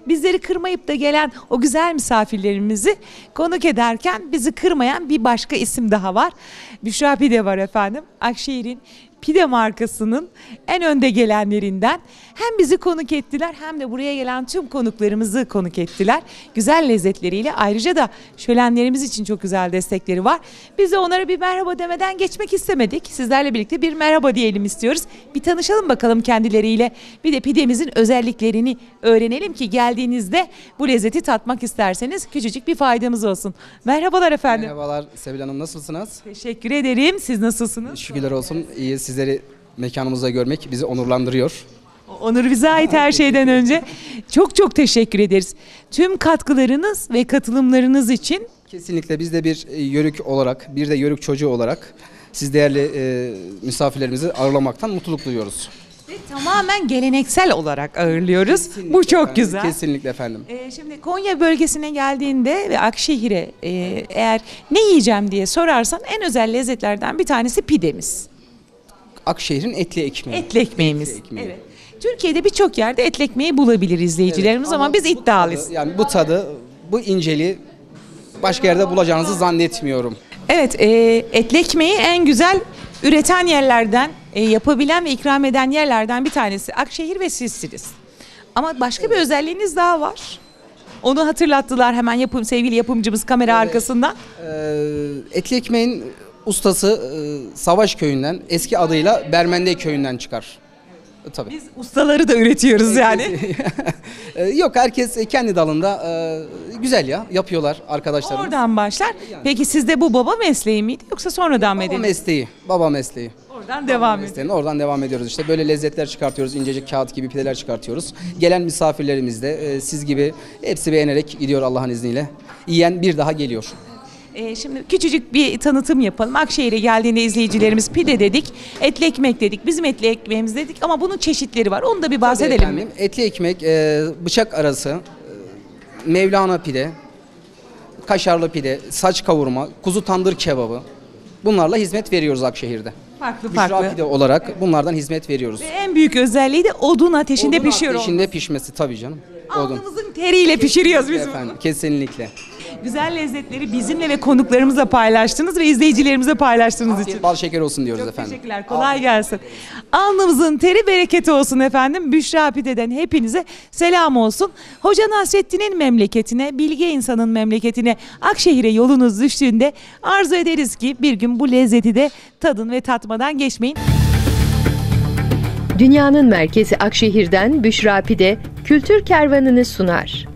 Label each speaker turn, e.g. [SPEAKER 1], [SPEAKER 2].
[SPEAKER 1] bizleri kırmayıp da gelen o güzel misafirlerimizi konuk ederken bizi kırmayan bir başka isim daha var. Büşra Pide var efendim. Akşehir'in pide markasının en önde gelenlerinden. Hem bizi konuk ettiler hem de buraya gelen tüm konuklarımızı konuk ettiler. Güzel lezzetleriyle, ayrıca da şölenlerimiz için çok güzel destekleri var. Biz de onlara bir merhaba demeden geçmek istemedik. Sizlerle birlikte bir merhaba diyelim istiyoruz. Bir tanışalım bakalım kendileriyle. Bir de pidemizin özelliklerini öğrenelim ki geldiğinizde bu lezzeti tatmak isterseniz küçücük bir faydamız olsun. Merhabalar efendim.
[SPEAKER 2] Merhabalar Sevil Hanım, nasılsınız?
[SPEAKER 1] Teşekkür ederim. Siz nasılsınız?
[SPEAKER 2] Şükürler olsun. İyi, sizleri mekanımızda görmek bizi onurlandırıyor.
[SPEAKER 1] Onur bize ait her şeyden önce. Çok çok teşekkür ederiz. Tüm katkılarınız ve katılımlarınız için.
[SPEAKER 2] Kesinlikle biz de bir yörük olarak, bir de yörük çocuğu olarak siz değerli misafirlerimizi ağırlamaktan mutluluk duyuyoruz.
[SPEAKER 1] Ve tamamen geleneksel olarak ağırlıyoruz.
[SPEAKER 2] Kesinlikle
[SPEAKER 1] Bu çok
[SPEAKER 2] efendim,
[SPEAKER 1] güzel.
[SPEAKER 2] Kesinlikle efendim.
[SPEAKER 1] Şimdi Konya bölgesine geldiğinde ve Akşehir'e eğer ne yiyeceğim diye sorarsan en özel lezzetlerden bir tanesi pidemiz.
[SPEAKER 2] Akşehir'in etli ekmeği.
[SPEAKER 1] Etli ekmeğimiz.
[SPEAKER 2] Etli ekmeği.
[SPEAKER 1] Evet. Türkiye'de birçok yerde etli ekmeği bulabilir izleyicilerimiz,
[SPEAKER 2] Evet,
[SPEAKER 1] ama biz iddialıyız.
[SPEAKER 2] Yani bu tadı, bu inceliği başka yerde bulacağınızı zannetmiyorum.
[SPEAKER 1] Evet, etli ekmeği en güzel üreten yerlerden, yapabilen ve ikram eden yerlerden bir tanesi Akşehir ve sizsiniz. Ama başka bir özelliğiniz daha var. Onu hatırlattılar hemen sevgili yapımcımız kamera arkasından.
[SPEAKER 2] Etli ekmeğin ustası Savaş Köyü'nden, eski adıyla Bermende Köyü'nden çıkar. Tabii.
[SPEAKER 1] Biz ustaları da üretiyoruz yani.
[SPEAKER 2] Yok, herkes kendi dalında güzel yapıyorlar arkadaşlarımız.
[SPEAKER 1] Oradan başlar. Peki sizde bu baba mesleği miydi yoksa sonradan mı
[SPEAKER 2] Baba
[SPEAKER 1] edildi?
[SPEAKER 2] mesleği, baba mesleği.
[SPEAKER 1] Oradan devam ediyor.
[SPEAKER 2] Oradan devam ediyoruz işte. Böyle lezzetler çıkartıyoruz, incecik kağıt gibi pideler çıkartıyoruz. Gelen misafirlerimiz de siz gibi hepsi beğenerek gidiyor Allah'ın izniyle. Yiyen bir daha geliyor.
[SPEAKER 1] Şimdi küçücük bir tanıtım yapalım. Akşehir'e geldiğinde izleyicilerimiz pide dedik, etli ekmek dedik, bizim etli ekmeğimiz dedik ama bunun çeşitleri var. Onu da bir bahsedelim mi?
[SPEAKER 2] Etli ekmek, bıçak arası, Mevlana pide, kaşarlı pide, saç kavurma, kuzu tandır kebabı. Bunlarla hizmet veriyoruz Akşehir'de.
[SPEAKER 1] Farklı
[SPEAKER 2] Büşra
[SPEAKER 1] farklı.
[SPEAKER 2] pide olarak bunlardan hizmet veriyoruz.
[SPEAKER 1] Ve en büyük özelliği de odun ateşinde pişiyor.
[SPEAKER 2] Ateşinde pişmesi tabii canım.
[SPEAKER 1] Alnımızın teriyle pişiriyoruz biz bunu.
[SPEAKER 2] Efendim, kesinlikle.
[SPEAKER 1] Güzel lezzetleri bizimle ve konuklarımızla paylaştınız ve izleyicilerimizle paylaştığınız için.
[SPEAKER 2] Bal şeker olsun diyoruz
[SPEAKER 1] Çok
[SPEAKER 2] efendim.
[SPEAKER 1] teşekkürler. Kolay gelsin. Alnımızın teri bereketi olsun efendim. Büşra Pide'den hepinize selam olsun. Hoca Nasrettin'in memleketine, bilge insanın memleketine, Akşehir'e yolunuz düştüğünde arzu ederiz ki bir gün bu lezzeti de tadın ve tatmadan geçmeyin.
[SPEAKER 3] Dünyanın merkezi Akşehir'den Büşra Pide kültür kervanını sunar.